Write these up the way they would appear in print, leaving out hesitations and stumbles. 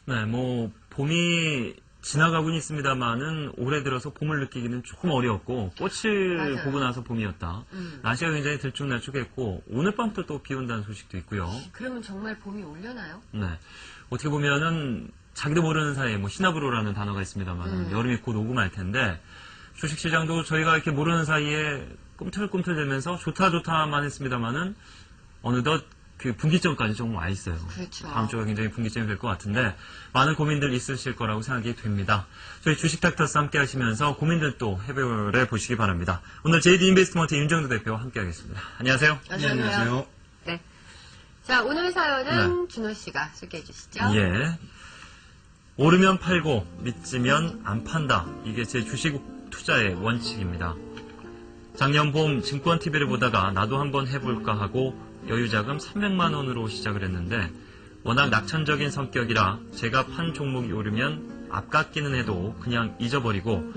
네, 뭐 봄이 지나가고는 있습니다만은 올해 들어서 봄을 느끼기는 조금 어려웠고 꽃을 맞아요. 보고 나서 봄이었다. 날씨가 굉장히 들쭉날쭉했고 오늘 밤부터 또 비 온다는 소식도 있고요. 그러면 정말 봄이 오려나요? 네, 어떻게 보면은 자기도 모르는 사이에 뭐 시나브로라는 단어가 있습니다만 여름이 곧 오고 말 텐데 주식시장도 저희가 이렇게 모르는 사이에 꿈틀꿈틀대면서 좋다만 했습니다만은 어느덧 그 분기점까지 좀 와 있어요. 그렇죠. 다음 주가 굉장히 분기점이 될 것 같은데 많은 고민들 있으실 거라고 생각이 됩니다. 저희 주식 닥터스 함께 하시면서 고민들 또 해결해 보시기 바랍니다. 오늘 JD 인베스트먼트 윤정도 대표와 함께 하겠습니다. 안녕하세요. 안녕하세요. 네. 자, 오늘 사연은 준호 씨가 소개해 주시죠. 예. 오르면 팔고 믿으면 안 판다. 이게 제 주식 투자의 원칙입니다. 작년 봄 증권 TV를 보다가 나도 한번 해볼까 하고 여유자금 300만 원으로 시작을 했는데 워낙 낙천적인 성격이라 제가 판 종목이 오르면 아깝기는 해도 그냥 잊어버리고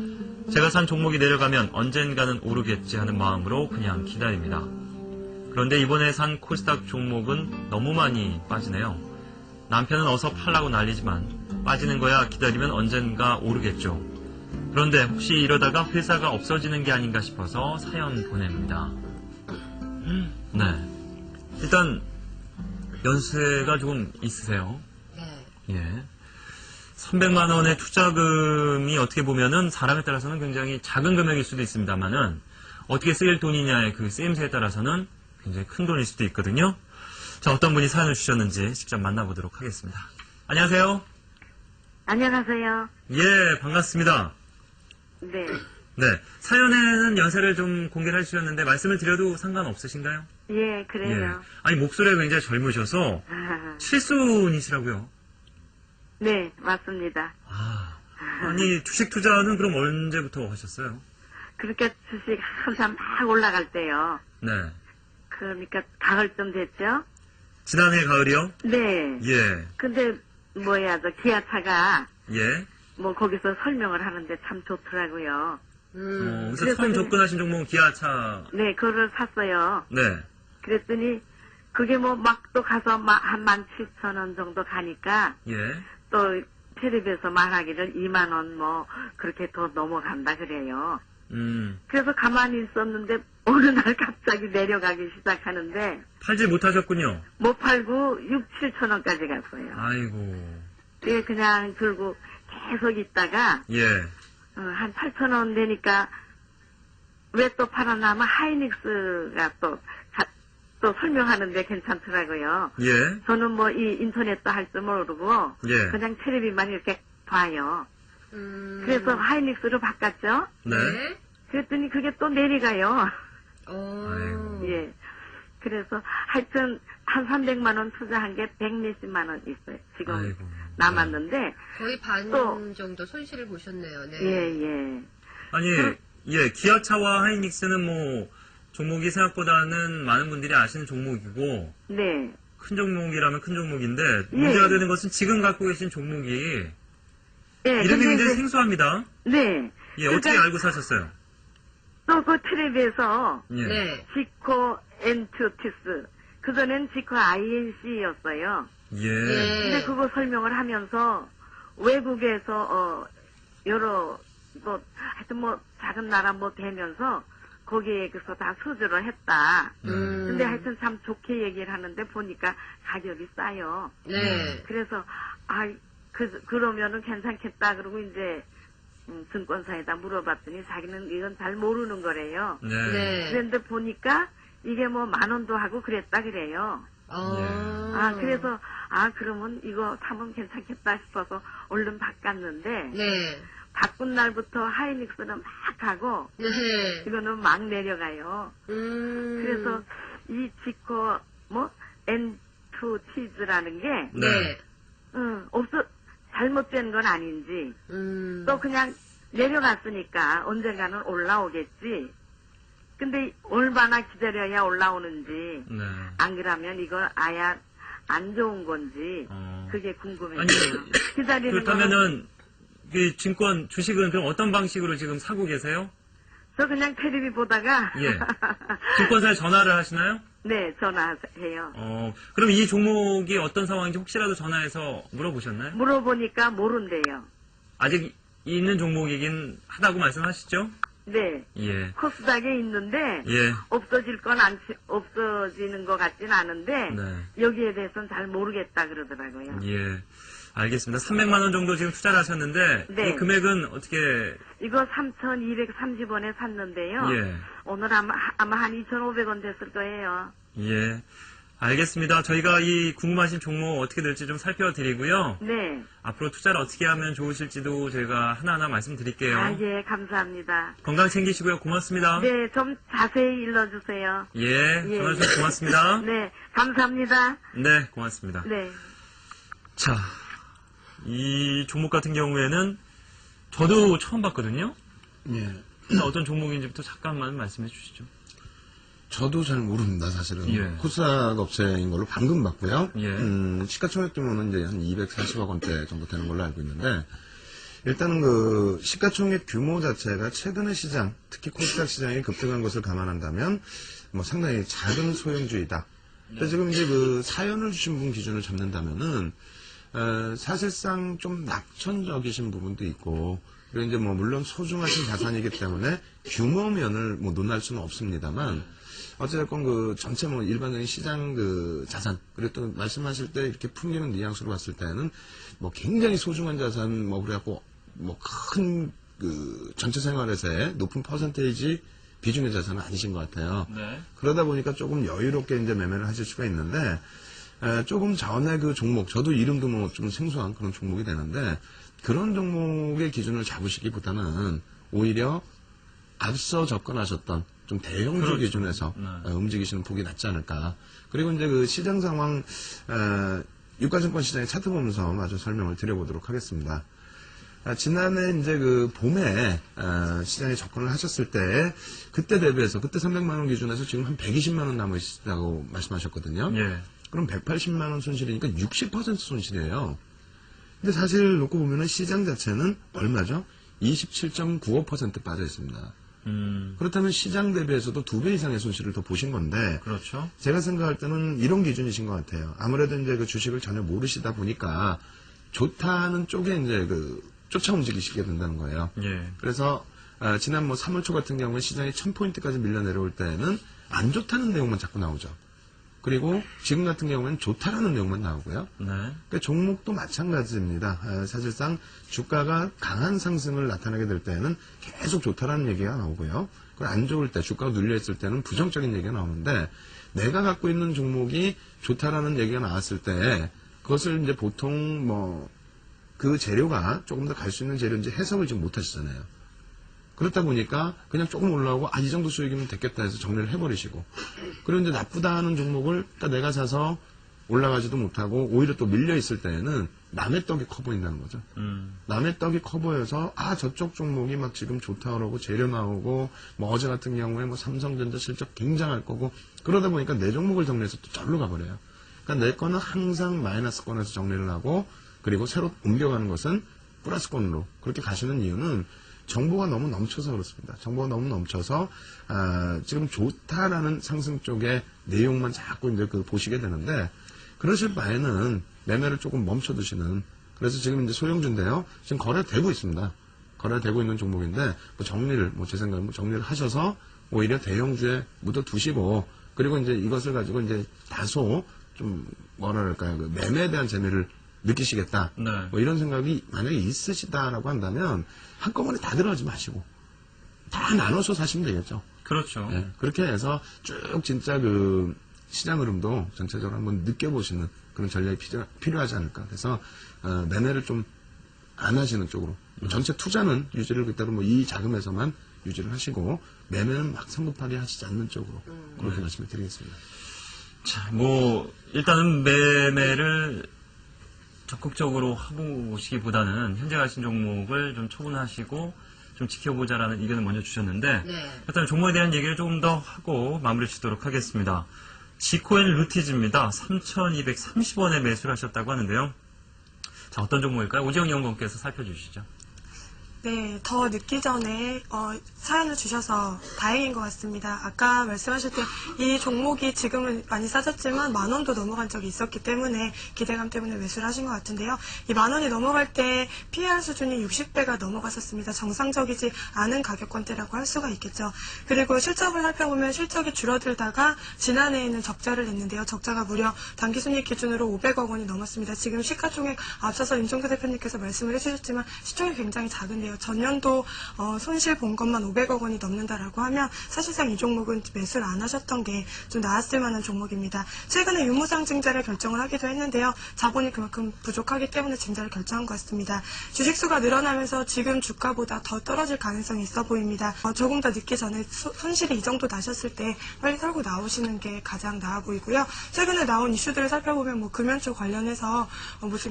제가 산 종목이 내려가면 언젠가는 오르겠지 하는 마음으로 그냥 기다립니다. 그런데 이번에 산 코스닥 종목은 너무 많이 빠지네요. 남편은 어서 팔라고 난리지만 빠지는 거야 기다리면 언젠가 오르겠죠. 그런데 혹시 이러다가 회사가 없어지는 게 아닌가 싶어서 사연 보냅니다. 네. 일단 연세가 좀 있으세요. 네. 예. 300만 원의 투자금이 어떻게 보면은 사람에 따라서는 굉장히 작은 금액일 수도 있습니다만은 어떻게 쓰일 돈이냐의 그 쓰임새에 따라서는 굉장히 큰 돈일 수도 있거든요. 자, 어떤 분이 사연을 주셨는지 직접 만나보도록 하겠습니다. 안녕하세요. 안녕하세요. 예, 반갑습니다. 네. 네, 사연에는 연세를 좀 공개를 해주셨는데 말씀을 드려도 상관없으신가요? 예, 그래요. 아니, 목소리가 굉장히 젊으셔서 칠순이시라고요. 네, 맞습니다. 아니, 주식 투자는 그럼 언제부터 하셨어요? 그렇게 주식 한참 막 올라갈 때요. 네. 그러니까 가을쯤 됐죠? 지난해 가을이요? 네. 예. 근데 저 기아차가 예. 뭐 거기서 설명을 하는데 참 좋더라고요. 그래서 그래서 처음 접근하신 종목은 기아차. 네, 그거를 샀어요. 네. 그랬더니 그게 뭐 막 또 가서 한 17,000원 정도 가니까 예. 또 텔레비에서 말하기를 2만 원 뭐 그렇게 더 넘어간다 그래요. 그래서 가만히 있었는데 어느 날 갑자기 내려가기 시작하는데 팔지 못하셨군요. 못 팔고 6, 7천 원까지 갔어요. 아이고. 그게 그냥 들고 계속 있다가 예. 한 8천 원 되니까 왜 또 팔았나 하면 하이닉스가 또 설명하는데 괜찮더라고요. 예. 저는 뭐 이 인터넷도 할 줄 모르고 예. 그냥 텔레비만 이렇게 봐요. 그래서 하이닉스로 바꿨죠. 네. 그랬더니 그게 또 내려가요. 아이고. 예. 그래서 하여튼 한 300만 원 투자한 게 100몇십만 원 있어요. 지금 아이고. 남았는데. 거의 반 또- 정도 손실을 보셨네요. 네. 예, 예. 아니, 예, 기아차와 하이닉스는 뭐, 종목이 생각보다는 많은 분들이 아시는 종목이고, 네. 큰 종목이라면 큰 종목인데, 예. 문제가 되는 것은 지금 갖고 계신 종목이, 예. 이름이 근데 굉장히 이제- 생소합니다. 네. 예, 어떻게 알고 사셨어요? 또 그 텔레비에서 예. 네. 지코 엔투티스. 그전엔 지코 INC였어요. 예. 근데 그거 설명을 하면서 외국에서 여러 뭐 하여튼 뭐 작은 나라 뭐 되면서 거기에 그래서 다 수주를 했다. 근데 하여튼 참 좋게 얘기를 하는데 보니까 가격이 싸요. 네. 그래서 그러면은 괜찮겠다 그러고 이제 증권사에다 물어봤더니 자기는 이건 잘 모르는 거래요. 네. 네. 그런데 보니까 이게 뭐 10,000원도 하고 그랬다 그래요. 그래서 그러면 이거 사면 괜찮겠다 싶어서 얼른 바꿨는데 네. 바꾼 날부터 하이닉스는 막 가고 네. 이거는 막 내려가요. 그래서 이 지코 뭐 N2T즈라는 게 네. 잘못된 건 아닌지 또 그냥 내려갔으니까 언젠가는 올라오겠지. 근데 얼마나 기다려야 올라오는지 네. 안 그러면 이거 아야 안 좋은 건지 그게 궁금해요. 아니, 기다리는 거는 그렇다면은, 그 증권, 주식은 그럼 어떤 방식으로 지금 사고 계세요? 저 그냥 텔레비 보다가 예. 증권사에 전화를 하시나요? 네, 전화해요. 그럼 이 종목이 어떤 상황인지 혹시라도 전화해서 물어보셨나요? 물어보니까 모른대요. 아직 있는 종목이긴 하다고 말씀하시죠? 네. 예. 코스닥에 있는데 예. 없어질 건 없어지는 것 같진 않은데 네. 여기에 대해서는 잘 모르겠다 그러더라고요. 예. 알겠습니다. 300만 원 정도 지금 투자를 하셨는데 네. 이 금액은 어떻게 이거 3,230원에 샀는데요. 예. 오늘 아마 한 2,500원 됐을 거예요. 예. 알겠습니다. 저희가 이 궁금하신 종목 어떻게 될지 좀 살펴드리고요. 네. 앞으로 투자를 어떻게 하면 좋으실지도 저희가 하나하나 말씀드릴게요. 아, 예, 감사합니다. 건강 챙기시고요. 고맙습니다. 네, 좀 자세히 일러주세요. 예. 예. 전화 주셔서 고맙습니다. 네, 감사합니다. 네, 고맙습니다. 네. 자, 이 종목 같은 경우에는 저도 처음 봤거든요. 예. 어떤 종목인지부터 잠깐만 말씀해 주시죠. 저도 잘 모릅니다, 사실은. 예. 코스닥 업체인 걸로 방금 봤고요. 예. 시가총액 규모는 이제 한 240억 원대 정도 되는 걸로 알고 있는데, 일단은 그 시가총액 규모 자체가 최근의 시장, 특히 코스닥 시장이 급등한 것을 감안한다면, 뭐 상당히 작은 소형주이다. 근데 지금 이제 그 사연을 주신 분 기준을 잡는다면은, 사실상 좀 낙천적이신 부분도 있고, 그리고 이제 뭐 물론 소중하신 자산이기 때문에 규모면을 뭐 논할 수는 없습니다만, 어쨌든 그 전체 뭐 일반적인 시장 그 자산, 그리고 또 말씀하실 때 이렇게 풍기는 뉘앙스로 봤을 때는 뭐 굉장히 소중한 자산 뭐 그래갖고 뭐 큰 그 전체 생활에서의 높은 퍼센테이지 비중의 자산은 아니신 것 같아요. 네. 그러다 보니까 조금 여유롭게 이제 매매를 하실 수가 있는데, 조금 전에 그 종목, 저도 이름도 뭐 좀 생소한 그런 종목이 되는데, 그런 종목의 기준을 잡으시기보다는 오히려 앞서 접근하셨던 좀 대형주 그렇죠. 기준에서 네. 움직이시는 폭이 낫지 않을까. 그리고 이제 그 시장 상황, 유가증권 시장의 차트 보면서 마저 설명을 드려보도록 하겠습니다. 지난해 이제 그 봄에 시장에 접근을 하셨을 때 그때 대비해서 그때 300만 원 기준에서 지금 한 120만 원 남아 있다고 말씀하셨거든요. 예. 그럼 180만 원 손실이니까 60% 손실이에요. 근데 사실 놓고 보면은 시장 자체는 얼마죠? 27.95% 빠져 있습니다. 그렇다면 시장 대비해서도 2배 이상의 손실을 더 보신 건데, 그렇죠. 제가 생각할 때는 이런 기준이신 것 같아요. 아무래도 이제 그 주식을 전혀 모르시다 보니까 좋다는 쪽에 이제 그 쫓아 움직이시게 된다는 거예요. 예. 그래서 지난 뭐 3월 초 같은 경우에 시장이 1000포인트까지 밀려 내려올 때는 안 좋다는 내용만 자꾸 나오죠. 그리고 지금 같은 경우에는 좋다라는 내용만 나오고요. 네. 그러니까 종목도 마찬가지입니다. 사실상 주가가 강한 상승을 나타내게 될 때는 계속 좋다라는 얘기가 나오고요. 그걸 안 좋을 때, 주가가 눌려있을 때는 부정적인 얘기가 나오는데, 내가 갖고 있는 종목이 좋다라는 얘기가 나왔을 때, 그것을 이제 보통 뭐, 그 재료가 조금 더 갈 수 있는 재료인지 해석을 지금 못 하시잖아요. 그렇다 보니까 그냥 조금 올라오고 이 정도 수익이면 됐겠다 해서 정리를 해버리시고, 그리고 이제 나쁘다 하는 종목을 딱 내가 사서 올라가지도 못하고 오히려 또 밀려 있을 때에는 남의 떡이 커 보인다는 거죠. 남의 떡이 커 보여서 저쪽 종목이 막 지금 좋다 그러고 재료 나오고 뭐 어제 같은 경우에 뭐 삼성전자 실적 굉장할 거고, 그러다 보니까 내 종목을 정리해서 또 절로 가버려요. 그러니까 내 거는 항상 마이너스권에서 정리를 하고, 그리고 새로 옮겨가는 것은 플러스권으로 그렇게 가시는 이유는 정보가 너무 넘쳐서 그렇습니다. 정보가 너무 넘쳐서 지금 좋다라는 상승 쪽의 내용만 자꾸 이제 그 보시게 되는데, 그러실 바에는 매매를 조금 멈춰두시는. 그래서 지금 이제 소형주인데요, 지금 거래되고 있습니다. 거래되고 있는 종목인데 뭐 정리를 제 생각에 뭐 정리를 하셔서 오히려 대형주에 묻어두시고, 그리고 이제 이것을 가지고 이제 다소 좀 뭐랄까요, 그 매매에 대한 재미를 느끼시겠다. 네. 뭐 이런 생각이 만약에 있으시다라고 한다면 한꺼번에 다 들어가지 마시고 다 나눠서 사시면 되겠죠. 그렇죠. 예, 그렇게 해서 쭉 진짜 그 시장 흐름도 전체적으로 한번 느껴보시는 그런 전략이 필요하지 않을까. 그래서 매매를 좀 안 하시는 쪽으로, 전체 투자는 유지를 그대로 뭐 이 자금에서만 유지를 하시고 매매는 막 성급하게 하시지 않는 쪽으로 그렇게 말씀을 드리겠습니다. 자, 뭐 일단은 매매를 적극적으로 해보시기보다는 현재 가신 종목을 좀 처분하시고 좀 지켜보자라는 의견을 먼저 주셨는데, 네. 일단 종목에 대한 얘기를 조금 더 하고 마무리 짓도록 하겠습니다. 지코인 루티즈입니다. 3,230원에 매수를 하셨다고 하는데요. 자, 어떤 종목일까요? 오지영 연구원께서 살펴주시죠. 네, 더 늦기 전에 사연을 주셔서 다행인 것 같습니다. 아까 말씀하실 때 이 종목이 지금은 많이 싸졌지만 10,000원도 넘어간 적이 있었기 때문에 기대감 때문에 매수를 하신 것 같은데요. 이 10,000원이 넘어갈 때 PER 수준이 60배가 넘어갔었습니다. 정상적이지 않은 가격권대라고 할 수가 있겠죠. 그리고 실적을 살펴보면 실적이 줄어들다가 지난해에는 적자를 냈는데요. 적자가 무려 단기순이익 기준으로 500억 원이 넘었습니다. 지금 시가총액 앞서서 임종규 대표님께서 말씀을 해주셨지만 시총이 굉장히 작은데요. 전년도 손실 본 것만 500억 원이 넘는다라고 하면 사실상 이 종목은 매수를 안 하셨던 게 좀 나았을 만한 종목입니다. 최근에 유무상 증자를 결정을 하기도 했는데요. 자본이 그만큼 부족하기 때문에 증자를 결정한 것 같습니다. 주식수가 늘어나면서 지금 주가보다 더 떨어질 가능성이 있어 보입니다. 조금 더 늦기 전에 손실이 이 정도 나셨을 때 빨리 털고 나오시는 게 가장 나아 보이고요. 최근에 나온 이슈들을 살펴보면 뭐 금연초 관련해서 무슨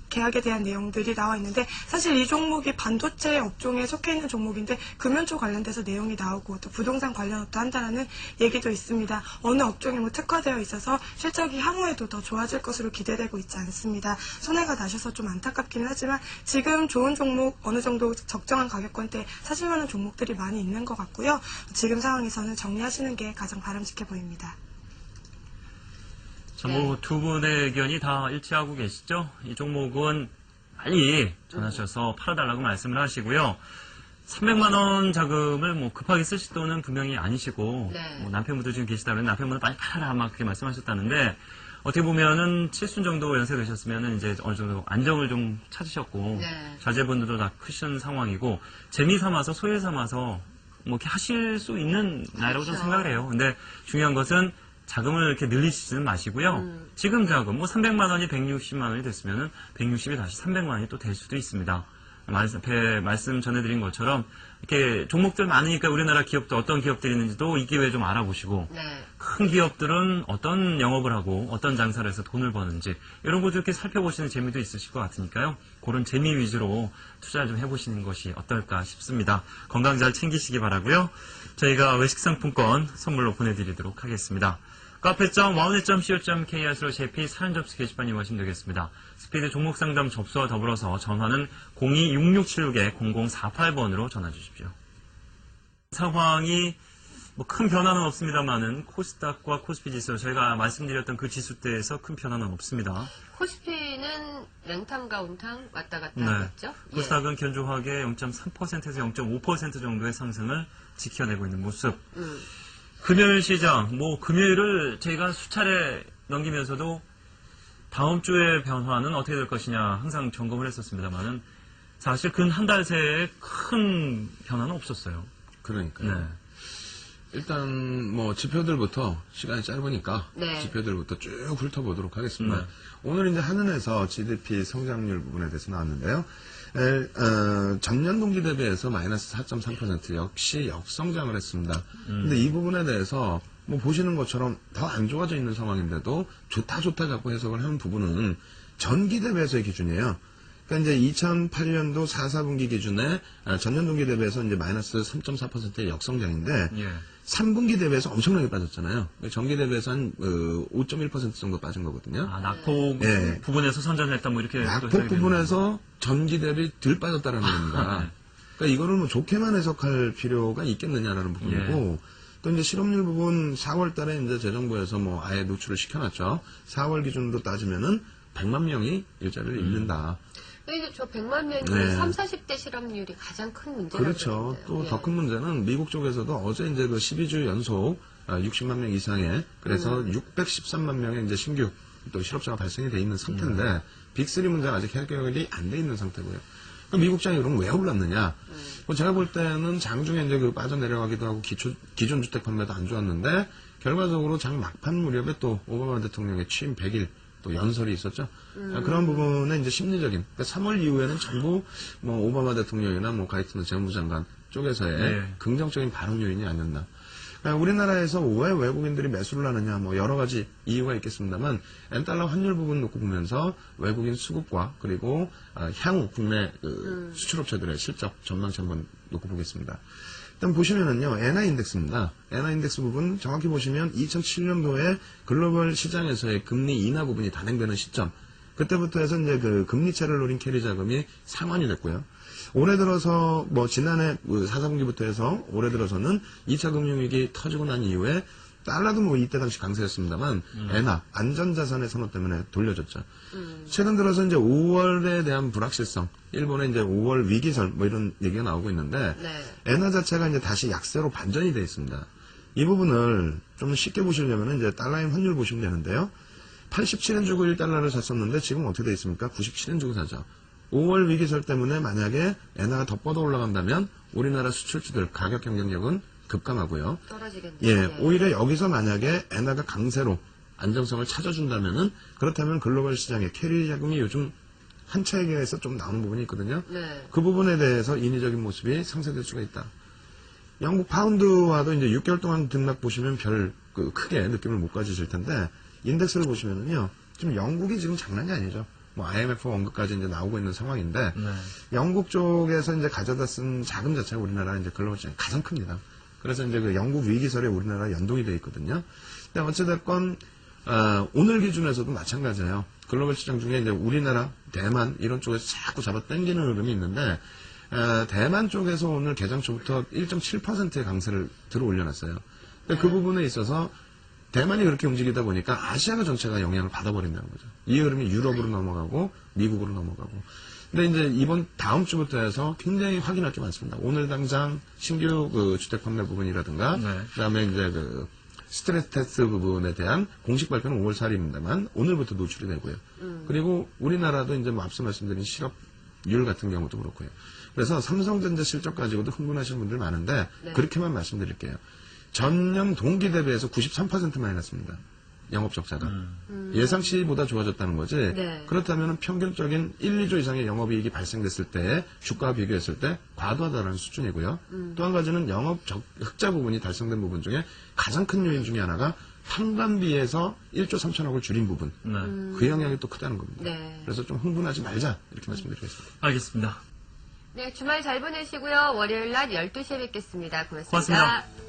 계약에 대한 내용들이 나와 있는데 사실 이 종목이 반도체 업종에 속해 있는 종목인데 금연초 관련돼서 내용이 나오고 또 부동산 관련업도 한다는 얘기도 있습니다. 어느 업종에 뭐 특화되어 있어서 실적이 향후에도 더 좋아질 것으로 기대되고 있지 않습니다. 손해가 나셔서 좀 안타깝기는 하지만 지금 좋은 종목 어느 정도 적정한 가격권대 사실 만한 종목들이 많이 있는 것 같고요. 지금 상황에서는 정리하시는 게 가장 바람직해 보입니다. 자, 뭐, 두 분의 의견이 다 일치하고 계시죠? 이 종목은 빨리 전하셔서 팔아달라고 말씀을 하시고요. 300만원 자금을 뭐 급하게 쓰실 돈은 분명히 아니시고, 네. 뭐 남편분도 지금 계시다면 남편분은 빨리 팔아라, 막 그렇게 말씀하셨다는데, 어떻게 보면은 7순 정도 연세되셨으면은 이제 어느 정도 안정을 좀 찾으셨고, 네. 자제분들도 다 크신 상황이고, 재미 삼아서, 소외 삼아서 뭐 이렇게 하실 수 있는 나이라고 좀 그렇죠. 생각을 해요. 근데 중요한 것은 자금을 이렇게 늘리시지는 마시고요. 지금 자금, 뭐 300만 원이 160만 원이 됐으면은 160이 다시 300만 원이 또 될 수도 있습니다. 말씀 전해드린 것처럼 이렇게 종목들 많으니까 우리나라 기업도 어떤 기업들이 있는지도 이 기회에 좀 알아보시고 네. 큰 기업들은 어떤 영업을 하고 어떤 장사를 해서 돈을 버는지 이런 거 이렇게 살펴보시는 재미도 있으실 것 같으니까요. 그런 재미 위주로 투자를 좀 해보시는 것이 어떨까 싶습니다. 건강 잘 챙기시기 바라고요. 저희가 외식 상품권 선물로 보내드리도록 하겠습니다. 카페.와우넷.co.kr로 제피 사연 접수 게시판이 오시면 되겠습니다. 스피드 종목 상담 접수와 더불어서 전화는 02-6676-0048번으로 전화 주십시오. 상황이 뭐 큰 변화는 없습니다만은 코스닥과 코스피 지수 저희가 말씀드렸던 그 지수대에서 큰 변화는 없습니다. 코스피는 냉탕과 온탕 왔다 갔다 네. 하겠죠? 코스닥은 견조하게 0.3%에서 0.5% 정도의 상승을 지켜내고 있는 모습. 금요일 시장, 뭐 금요일을 저희가 수차례 넘기면서도 다음 주의 변화는 어떻게 될 것이냐 항상 점검을 했었습니다만은 사실 근 한 달 새에 큰 변화는 없었어요. 그러니까요. 네. 일단 뭐 지표들부터 시간이 짧으니까 네. 지표들부터 쭉 훑어보도록 하겠습니다. 네. 오늘 이제 한은에서 GDP 성장률 부분에 대해서 나왔는데요. 전년 동기 대비해서 마이너스 4.3% 역시 역성장을 했습니다. 근데 이 부분에 대해서 뭐 보시는 것처럼 더 안 좋아져 있는 상황인데도 좋다 자꾸 해석을 하는 부분은 전기 대비해서의 기준이에요. 그러니까 이제 2008년도 4, 4분기 기준에 전년 동기 대비해서 이제 마이너스 3.4%의 역성장인데 예. 3분기 대비해서 엄청나게 빠졌잖아요. 전기 대비해서 한 5.1% 정도 빠진 거거든요. 아, 낙폭 네. 부분에서 선전했다 뭐 이렇게 또 낙폭 해석이 부분에서 전기 대비 덜 빠졌다라는 겁니다. 그러니까 이거를 뭐 좋게만 해석할 필요가 있겠느냐라는 부분이고 또 이제 실업률 부분 4월 달에 이제 재정부에서 뭐 아예 노출을 시켜놨죠. 4월 기준으로 따지면은 100만 명이 일자리를 잃는다. 근데 저 100만 명이 네. 30, 40대 실업률이 가장 큰 문제라고 그렇죠. 또 그러는데요. 더 큰 문제는 미국 쪽에서도 어제 이제 그 12주 연속 60만 명 이상의 그래서 613만 명의 이제 신규 또 실업자가 발생이 돼 있는 상태인데 빅3 문제는 아직 해결이 안 돼 있는 상태고요. 그럼 미국장이 그럼 왜 올랐느냐? 뭐 제가 볼 때는 장중에 이제 그 빠져내려가기도 하고 기존 주택 판매도 안 좋았는데 결과적으로 장 막판 무렵에 또 오바마 대통령의 취임 100일 또 연설이 있었죠. 그런 부분에 이제 심리적인, 그러니까 3월 이후에는 전부 뭐 오바마 대통령이나 뭐 가이트너 재무장관 쪽에서의 네. 긍정적인 발언 요인이 아니었나. 그러니까 우리나라에서 왜 외국인들이 매수를 하느냐, 뭐 여러 가지 이유가 있겠습니다만, 엔달러 환율 부분 놓고 보면서 외국인 수급과 그리고 향후 국내 수출업체들의 실적 전망치 한번 놓고 보겠습니다. 일단 보시면은요, 엔화 인덱스입니다. 엔화 인덱스 부분 정확히 보시면 2007년도에 글로벌 시장에서의 금리 인하 부분이 단행되는 시점, 그때부터 해서 이제 그 금리차를 노린 캐리 자금이 상환이 됐고요. 올해 들어서 뭐 지난해 4분기부터 해서 올해 들어서는 2차 금융위기 터지고 난 이후에 달러도 뭐 이때 당시 강세였습니다만 엔화 안전자산의 선호 때문에 돌려줬죠. 최근 들어서 이제 5월에 대한 불확실성, 일본의 이제 5월 위기설 뭐 이런 얘기가 나오고 있는데 네. 엔화 자체가 이제 다시 약세로 반전이 돼 있습니다. 이 부분을 좀 쉽게 보시려면 이제 달러인 환율 보시면 되는데요. 87엔 주고 1달러를 샀었는데 지금 어떻게 돼 있습니까? 97엔 주고 사죠. 5월 위기설 때문에 만약에 엔화가 더 뻗어 올라간다면 우리나라 수출주들 가격 경쟁력은 급감하고요. 떨어지겠네요. 예, 네. 오히려 여기서 만약에 엔화가 강세로 안정성을 찾아준다면은 그렇다면 글로벌 시장에 캐리 자금이 요즘 한 차에 의해서 좀 나오는 부분이 있거든요. 네. 그 부분에 대해서 인위적인 모습이 상쇄될 수가 있다. 영국 파운드와도 이제 6개월 동안 등락 보시면 크게 느낌을 못 가지실 텐데 인덱스를 보시면은요, 지금 영국이 지금 장난이 아니죠. 뭐 IMF 언급까지 이제 나오고 있는 상황인데 네. 영국 쪽에서 이제 가져다 쓴 자금 자체가 우리나라 이제 글로벌 시장이 가장 큽니다. 그래서 이제 그 영국 위기설에 우리나라 연동이 되어 있거든요. 근데 어찌됐건 오늘 기준에서도 마찬가지예요. 글로벌 시장 중에 이제 우리나라, 대만 이런 쪽에서 자꾸 잡아 당기는 흐름이 있는데 대만 쪽에서 오늘 개장 초부터 1.7%의 강세를 들어 올려놨어요. 근데 그 부분에 있어서 대만이 그렇게 움직이다 보니까 아시아가 전체가 영향을 받아버린다는 거죠. 이 흐름이 유럽으로 넘어가고 미국으로 넘어가고. 근데 이제 다음 주부터 해서 굉장히 확인할 게 많습니다. 오늘 당장 신규 그 주택 판매 부분이라든가, 네. 그다음에 이제 그 스트레스 테스트 부분에 대한 공식 발표는 5월 4일입니다만 오늘부터 노출이 되고요. 그리고 우리나라도 이제 뭐 앞서 말씀드린 실업률 같은 경우도 그렇고요. 그래서 삼성전자 실적 가지고도 흥분하시는 분들 많은데 네. 그렇게만 말씀드릴게요. 전년 동기 대비해서 93% 마이너스입니다. 영업 적자가. 예상치보다 좋아졌다는 거지. 네. 그렇다면 평균적인 1, 2조 이상의 영업이익이 발생됐을 때 주가와 비교했을 때 과도하다는 수준이고요. 또 한 가지는 영업 흑자 부분이 달성된 부분 중에 가장 큰 요인 중에 하나가 판관비에서 1조 3천억을 줄인 부분. 네. 그 영향이 또 크다는 겁니다. 네. 그래서 좀 흥분하지 말자 이렇게 말씀드리겠습니다. 알겠습니다. 네, 주말 잘 보내시고요. 월요일 낮 12시에 뵙겠습니다. 고맙습니다. 고맙습니다.